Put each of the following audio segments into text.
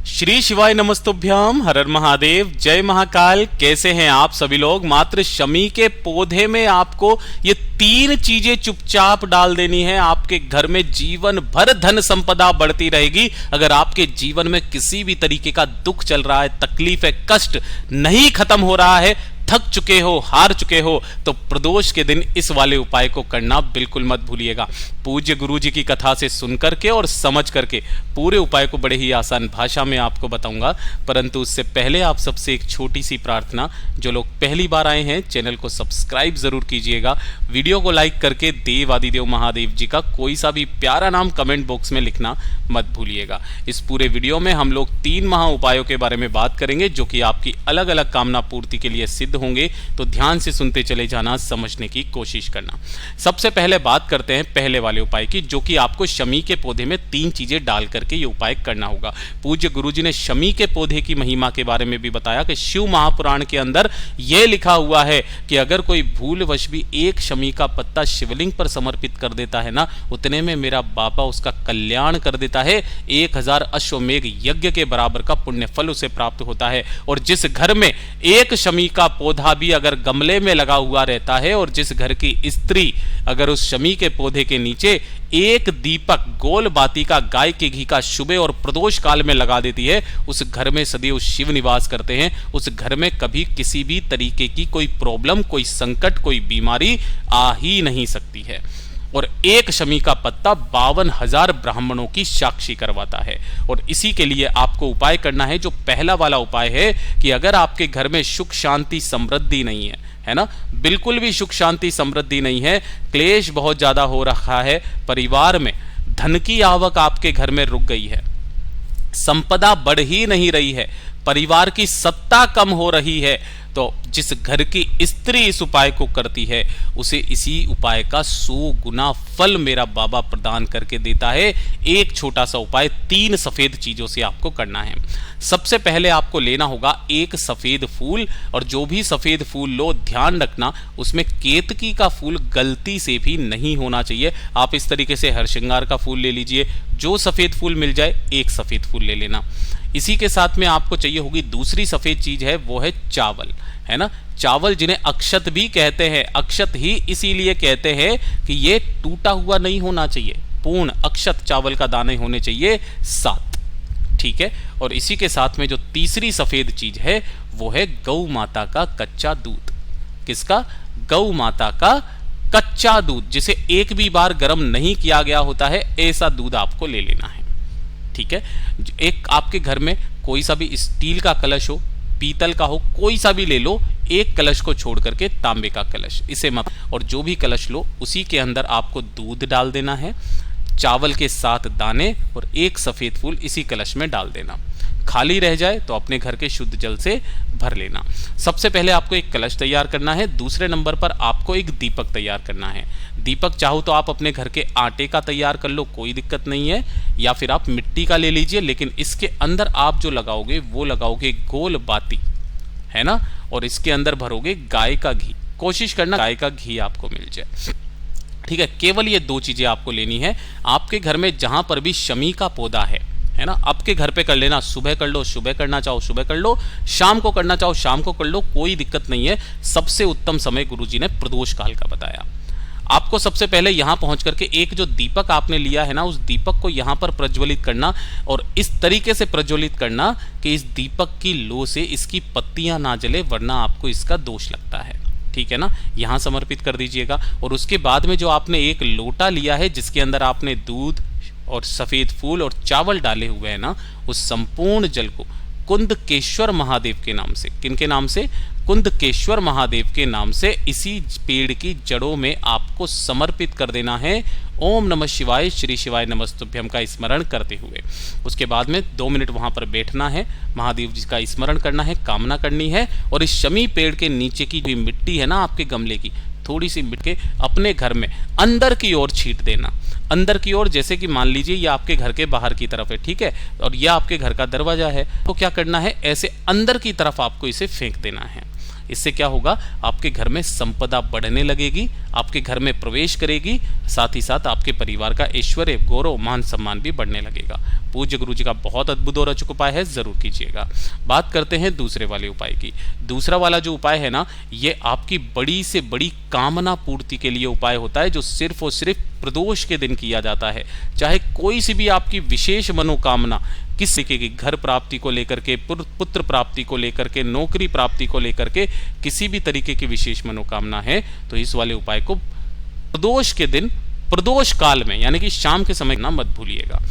श्री शिवाय नमस्तुभ्याम, हर हर महादेव, जय महाकाल। कैसे हैं आप सभी लोग। मात्र शमी के पौधे में आपको ये 3 चीजें चुपचाप डाल देनी है। आपके घर में जीवन भर धन संपदा बढ़ती रहेगी। अगर आपके जीवन में किसी भी तरीके का दुख चल रहा है, तकलीफ है, कष्ट नहीं खत्म हो रहा है, थक चुके हो, हार चुके हो, तो प्रदोष के दिन इस वाले उपाय को करना बिल्कुल मत भूलिएगा। पूज्य गुरु जी की कथा से सुन करके और समझ करके पूरे उपाय को बड़े ही आसान भाषा में आपको बताऊंगा। परंतु उससे पहले आप सबसे एक छोटी सी प्रार्थना, जो लोग पहली बार आए हैं चैनल को सब्सक्राइब जरूर कीजिएगा। वीडियो को लाइक करके देव आदिदेव महादेव जी का कोई सा भी प्यारा नाम कमेंट बॉक्स में लिखना मत भूलिएगा। इस पूरे वीडियो में हम लोग 3 महा उपायों के बारे में बात करेंगे, जो कि आपकी अलग अलग कामना पूर्ति के लिए सिद्ध होंगे। तो ध्यान से सुनते चले जाना, समझने की कोशिश करना। सबसे पहले बात करते हैं पहले वाले उपाय की, जो कि आपको शमी के पौधे में 3 चीजें डाल करके ये उपाय करना होगा। पूज्य गुरुजी ने शमी के पौधे की महिमा के बारे में भी बताया कि शिव महापुराण के अंदर यह लिखा हुआ है कि अगर कोई भूलवश भी एक शमी का पत्ता शिवलिंग पर समर्पित कर देता है ना, उतने में मेरा बाबा उसका कल्याण कर देता है। 1000 अश्वमेघ यज्ञ के बराबर का पुण्य फल उसे प्राप्त होता है। और जिस घर में एक शमी का पौधा भी अगर गमले में लगा हुआ रहता है, और जिस घर की स्त्री अगर उस शमी के पौधे के नीचे एक दीपक गोल बाती का गाय के घी का शुभ और प्रदोष काल में लगा देती है, उस घर में सदैव शिव निवास करते हैं। उस घर में कभी किसी भी तरीके की कोई प्रॉब्लम, कोई संकट, कोई बीमारी आ ही नहीं सकती है। और एक शमी का पत्ता 52,000 ब्राह्मणों की साक्षी करवाता है। और इसी के लिए आपको उपाय करना है, जो पहला वाला उपाय है कि अगर आपके घर में सुख शांति समृद्धि नहीं है ना, बिल्कुल भी सुख शांति समृद्धि नहीं है, क्लेश बहुत ज्यादा हो रखा है, परिवार में धन की आवक आपके घर में रुक गई है, संपदा बढ़ ही नहीं रही है, परिवार की सत्ता कम हो रही है, तो जिस घर की स्त्री इस उपाय को करती है उसे इसी उपाय का 100 गुना फल मेरा बाबा प्रदान करके देता है। एक छोटा सा उपाय 3 सफेद चीजों से आपको करना है। सबसे पहले आपको लेना होगा एक सफेद फूल, और जो भी सफेद फूल लो ध्यान रखना उसमें केतकी का फूल गलती से भी नहीं होना चाहिए। आप इस तरीके से हर श्रृंगार का फूल ले लीजिए, जो सफेद फूल मिल जाए एक सफेद फूल ले लेना। इसी के साथ में आपको चाहिए होगी दूसरी सफेद चीज है, वो है चावल, है ना। चावल जिन्हें अक्षत भी कहते हैं, अक्षत ही इसीलिए कहते हैं कि ये टूटा हुआ नहीं होना चाहिए, पूर्ण अक्षत चावल का दाने होने चाहिए 7, ठीक है। और इसी के साथ में जो तीसरी सफेद चीज है वो है गौ माता का कच्चा दूध। किसका? गौ माता का कच्चा दूध, जिसे एक भी बार गर्म नहीं किया गया होता है, ऐसा दूध आपको ले लेना है, ठीक है। एक आपके घर में कोई सा भी स्टील का कलश हो, पीतल का हो, कोई सा भी ले लो, एक कलश को छोड़ करके तांबे का कलश, इसे मत। और जो भी कलश लो उसी के अंदर आपको दूध डाल देना है, चावल के 7 दाने और एक सफेद फूल इसी कलश में डाल देना। खाली रह जाए तो अपने घर के शुद्ध जल से भर लेना। सबसे पहले आपको एक कलश तैयार करना है। दूसरे नंबर पर आपको एक दीपक तैयार करना है। दीपक चाहो तो आप अपने घर के आटे का तैयार कर लो, कोई दिक्कत नहीं है, या फिर आप मिट्टी का ले लीजिए, लेकिन इसके अंदर आप जो लगाओगे वो लगाओगे गोल बाती, है ना। और इसके अंदर भरोगे गाय का घी। कोशिश करना गाय का घी आपको मिल जाए, ठीक है। केवल ये 2 चीजें आपको लेनी है। आपके घर में जहां पर भी शमी का पौधा है ना, आपके घर पे कर लेना। सुबह कर लो, सुबह करना चाहो सुबह कर लो, शाम को करना चाहो शाम को कर लो, कोई दिक्कत नहीं है। सबसे उत्तम समय गुरुजी ने प्रदोष काल का बताया। आपको सबसे पहले यहां पहुंच करके एक जो दीपक आपने लिया है ना, उस दीपक को यहां पर प्रज्वलित करना, और इस तरीके से प्रज्वलित करना कि इस दीपक की लो से इसकी पत्तियां ना जले, वरना आपको इसका दोष लगता है, ठीक है ना। यहां समर्पित कर दीजिएगा। और उसके बाद में जो आपने एक लोटा लिया है, जिसके अंदर आपने दूध और सफेद फूल और चावल डाले हुए हैं ना, उस संपूर्ण जल को कुंदकेश्वर महादेव के नाम से, किनके नाम से? कुंदकेश्वर महादेव के नाम से इसी पेड़ की जड़ों में आपको समर्पित कर देना है। ओम नमः शिवाय, श्री शिवाय नमस्तुभ्यम का स्मरण करते हुए उसके बाद में 2 मिनट वहां पर बैठना है, महादेव जी का स्मरण करना है, कामना करनी है। और इस शमी पेड़ के नीचे की जो मिट्टी है ना आपके गमले की, थोड़ी सी मिट्टी अपने घर में अंदर की ओर छींट देना। अंदर की ओर, जैसे कि मान लीजिए ये आपके घर के बाहर की तरफ है, ठीक है, और यह आपके घर का दरवाजा है, तो क्या करना है, ऐसे अंदर की तरफ आपको इसे फेंक देना है। इससे क्या होगा, आपके घर में संपदा बढ़ने लगेगी, आपके घर में प्रवेश करेगी, साथ ही साथ आपके परिवार का ऐश्वर्य, गौरव, मान सम्मान भी बढ़ने लगेगा। पूज्य गुरु जी का बहुत अद्भुत और अचूक उपाय है, जरूर कीजिएगा। बात करते हैं दूसरे वाले उपाय की। दूसरा वाला जो उपाय है ना, ये आपकी बड़ी से बड़ी कामना पूर्ति के लिए उपाय होता है, जो सिर्फ और सिर्फ प्रदोष के दिन किया जाता है। चाहे कोई सी भी आपकी विशेष मनोकामना, किस तरीके की घर प्राप्ति को लेकर के, पुत्र प्राप्ति को लेकर के, नौकरी प्राप्ति को लेकर के, किसी भी तरीके की विशेष मनोकामना है, तो इस वाले उपाय को प्रदोष के दिन, प्रदोष काल में, यानी कि शाम के समय ना मत भूलिएगा।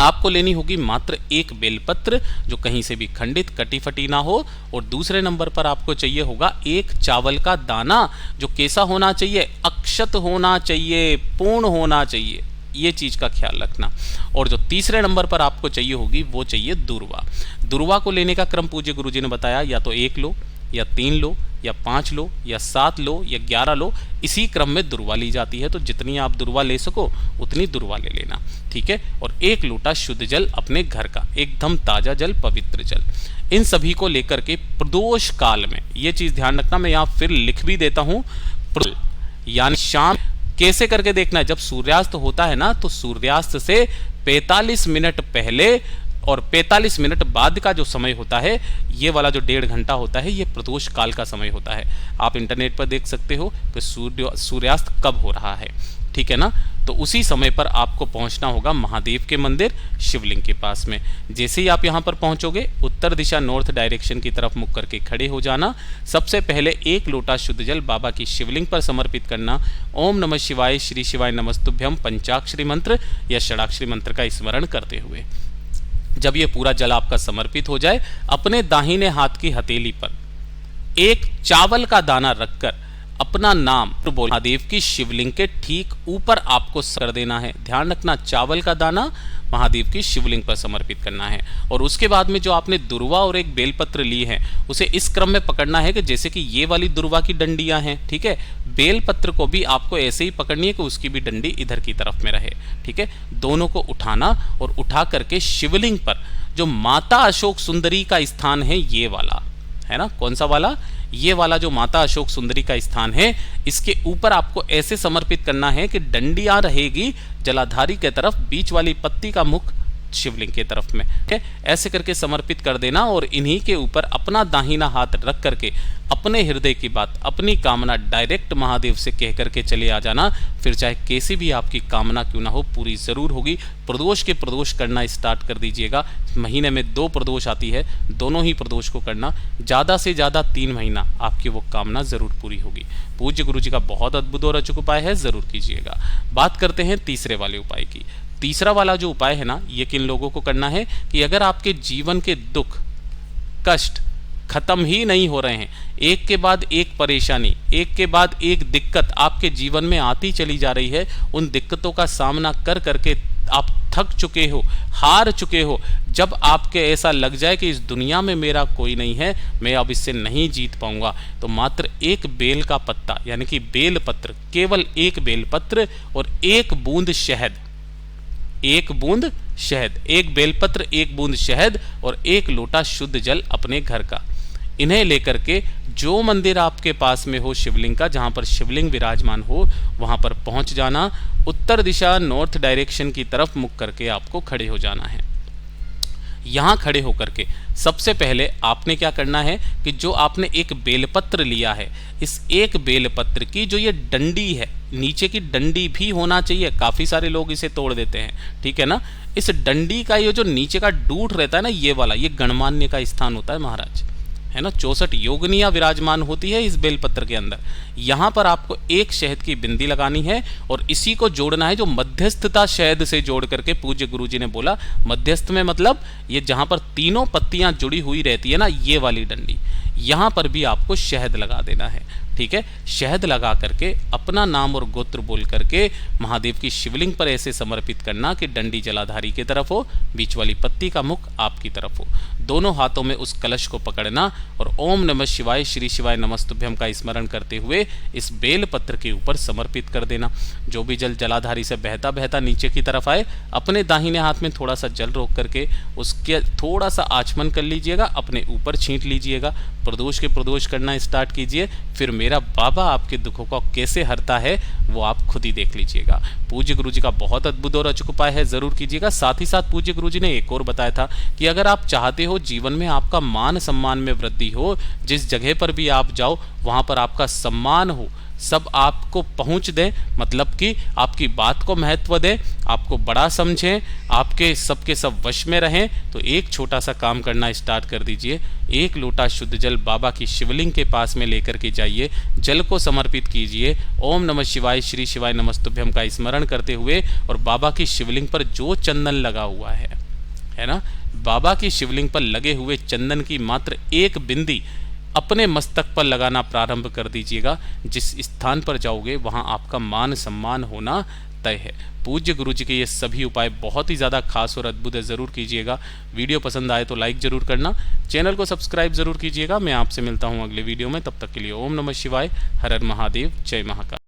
आपको लेनी होगी मात्र एक बेलपत्र, जो कहीं से भी खंडित, कटी फटी ना हो, और दूसरे नंबर पर आपको चाहिए होगा एक चावल का दाना, जो कैसा होना चाहिए, अक्षत होना चाहिए, पूर्ण होना चाहिए, ये चीज का ख्याल रखना। और जो तीसरे नंबर पर आपको चाहिए होगी वो चाहिए दुर्वा। दुर्वा को लेने का क्रम पूज्य गुरुजी ने बताया, या तो 1 लो, या 3 लो, या 5 लो, या 7 लो, या 11 लो, इसी क्रम में दुर्वा ली जाती है। तो जितनी आप दुर्वा ले सको उतनी दुर्वा ले लेना, ठीक है। और 1 लोटा शुद्ध जल अपने घर का, एकदम ताजा जल, पवित्र जल, इन सभी को लेकर के प्रदोष काल में, ये चीज ध्यान रखना, मैं यहाँ फिर लिख भी देता हूँ, यानी शाम कैसे करके देखना है, जब सूर्यास्त होता है ना, तो सूर्यास्त से 45 मिनट पहले और 45 मिनट बाद का जो समय होता है, ये वाला जो 1.5 घंटा होता है, ये प्रदोष काल का समय होता है। आप इंटरनेट पर देख सकते हो कि सूर्यास्त कब हो रहा है, ठीक है ना। तो उसी समय पर आपको पहुंचना होगा महादेव के मंदिर, शिवलिंग के पास में। जैसे ही आप यहां पर पहुंचोगे, उत्तर दिशा, नॉर्थ डायरेक्शन की तरफ मुख करके खड़े हो जाना। सबसे पहले 1 लोटा शुद्ध जल बाबा की शिवलिंग पर समर्पित करना। ओम नमः शिवाय, श्री शिवाय नमस्तुभ्यम पंचाक्षरी मंत्र या षडाक्षरी मंत्र का स्मरण करते हुए जब ये पूरा जल आपका समर्पित हो जाए, अपने दाहिने हाथ की हथेली पर एक चावल का दाना रखकर अपना नाम बोल महादेव की शिवलिंग के ठीक ऊपर आपको कर देना है। ध्यान रखना, चावल का दाना महादेव की शिवलिंग पर समर्पित करना है। और उसके बाद में जो आपने दुर्वा और एक बेलपत्र ली है, उसे इस क्रम में पकड़ना है कि जैसे कि ये वाली दुर्वा की डंडियां हैं, ठीक है, बेलपत्र को भी आपको ऐसे ही पकड़नी है कि उसकी भी डंडी इधर की तरफ में रहे, ठीक है। दोनों को उठाना और उठा करके शिवलिंग पर, जो माता अशोक सुंदरी का स्थान है, ये वाला है ना, कौन सा वाला, ये वाला जो माता अशोक सुंदरी का स्थान है, इसके ऊपर आपको ऐसे समर्पित करना है कि डंडियां रहेगी जलाधारी के तरफ, बीच वाली पत्ती का मुख शिवलिंग के तरफ में, ठीक है। ऐसे करके समर्पित कर देना और इन्हीं के ऊपर अपना दाहिना हाथ रख करके अपने हृदय की बात, अपनी कामना डायरेक्ट महादेव से कह करके चले आ जाना। फिर चाहे कैसी भी आपकी कामना क्यों ना हो, पूरी जरूर होगी। प्रदोष के प्रदोष करना स्टार्ट कर दीजिएगा। महीने में 2 प्रदोष आती है, दोनों ही प्रदोष को करना, ज़्यादा से ज़्यादा 3 महीना आपकी वो कामना जरूर पूरी होगी। पूज्य गुरु जी का बहुत अद्भुत और अचूक उपाय है, जरूर कीजिएगा। बात करते हैं तीसरे वाले उपाय की। तीसरा वाला जो उपाय है ना, ये किन लोगों को करना है कि अगर आपके जीवन के दुख कष्ट खत्म ही नहीं हो रहे हैं, एक के बाद एक परेशानी, एक के बाद एक दिक्कत आपके जीवन में आती चली जा रही है, उन दिक्कतों का सामना कर करके आप थक चुके हो, हार चुके हो, जब आपके ऐसा लग जाए कि इस दुनिया में मेरा कोई नहीं है, मैं अब इससे नहीं जीत पाऊंगा, तो मात्र एक बेल का पत्ता, यानी कि बेल पत्र, केवल एक बेल पत्र और 1 बूंद शहद, 1 बूंद शहद, 1 बेलपत्र, 1 बूंद शहद और 1 लोटा शुद्ध जल अपने घर का, इन्हें लेकर के जो मंदिर आपके पास में हो शिवलिंग का, जहां पर शिवलिंग विराजमान हो, वहां पर पहुंच जाना। उत्तर दिशा, नॉर्थ डायरेक्शन की तरफ मुख करके आपको खड़े हो जाना है। यहां खड़े होकर के सबसे पहले आपने क्या करना है कि जो आपने एक बेलपत्र लिया है, इस एक बेलपत्र की जो ये डंडी है, नीचे की डंडी भी होना चाहिए, काफ़ी सारे लोग इसे तोड़ देते हैं, ठीक है ना। इस डंडी का ये जो नीचे का डूट रहता है ना, ये वाला, ये गणमान्य का स्थान होता है महाराज, है ना। 64 योगनिया विराजमान होती है इस बेलपत्र के अंदर। यहाँ पर आपको एक शहद की बिंदी लगानी है और इसी को जोड़ना है, जो मध्यस्थता शहद से जोड़ करके, पूज्य गुरुजी ने बोला मध्यस्थ में मतलब ये जहाँ पर तीनों पत्तियाँ जुड़ी हुई रहती है ना, ये वाली डंडी, यहाँ पर भी आपको शहद लगा देना है। ठीक है, शहद लगा करके अपना नाम और गोत्र बोल करके महादेव की शिवलिंग पर ऐसे समर्पित करना कि डंडी जलाधारी की तरफ हो, बीच वाली पत्ती का मुख आपकी तरफ हो। दोनों हाथों में उस कलश को पकड़ना और ओम नमः शिवाय श्री शिवाय नमस्तुभ्यम का स्मरण करते हुए इस बेल पत्र के ऊपर समर्पित कर देना। जो भी जल जलाधारी से बहता बहता नीचे की तरफ आए, अपने दाहिने हाथ में थोड़ा सा जल रोक करके उसके थोड़ा सा आचमन कर लीजिएगा, अपने ऊपर छींट लीजिएगा, प्रदोष के प्रदोष करना स्टार्ट कीजिए। फिर मेरा बाबा आपके दुखों को कैसे हरता है वो आप खुद ही देख लीजिएगा। पूज्य गुरु जी का बहुत अद्भुत और अचूक उपाय है, जरूर कीजिएगा। साथ ही साथ पूज्य गुरु जी ने एक और बताया था कि अगर आप चाहते हो जीवन में आपका मान सम्मान में वृद्धि हो, जिस जगह पर भी आप जाओ वहां पर आपका सम्मान हो, सब आपको पहुंच दे, मतलब कि आपकी बात को महत्व दे, आपको बड़ा समझें, आपके सबके सब वश में रहें, तो एक छोटा सा काम करना स्टार्ट कर दीजिए। एक लोटा शुद्ध जल बाबा की शिवलिंग के पास में लेकर के जाइए, जल को समर्पित कीजिए, ओम नमः शिवाय श्री शिवाय नमस्तुभ्यम का स्मरण करते हुए, और बाबा की शिवलिंग पर जो चंदन लगा हुआ है ना, बाबा की शिवलिंग पर लगे हुए चंदन की मात्र एक बिंदी अपने मस्तक पर लगाना प्रारंभ कर दीजिएगा। जिस स्थान पर जाओगे वहां आपका मान सम्मान होना तय है। पूज्य गुरु जी के ये सभी उपाय बहुत ही ज़्यादा खास और अद्भुत है, ज़रूर कीजिएगा। वीडियो पसंद आए तो लाइक ज़रूर करना, चैनल को सब्सक्राइब ज़रूर कीजिएगा। मैं आपसे मिलता हूँ अगले वीडियो में, तब तक के लिए ओम नमः शिवाय, हर हर महादेव, जय महाकाल।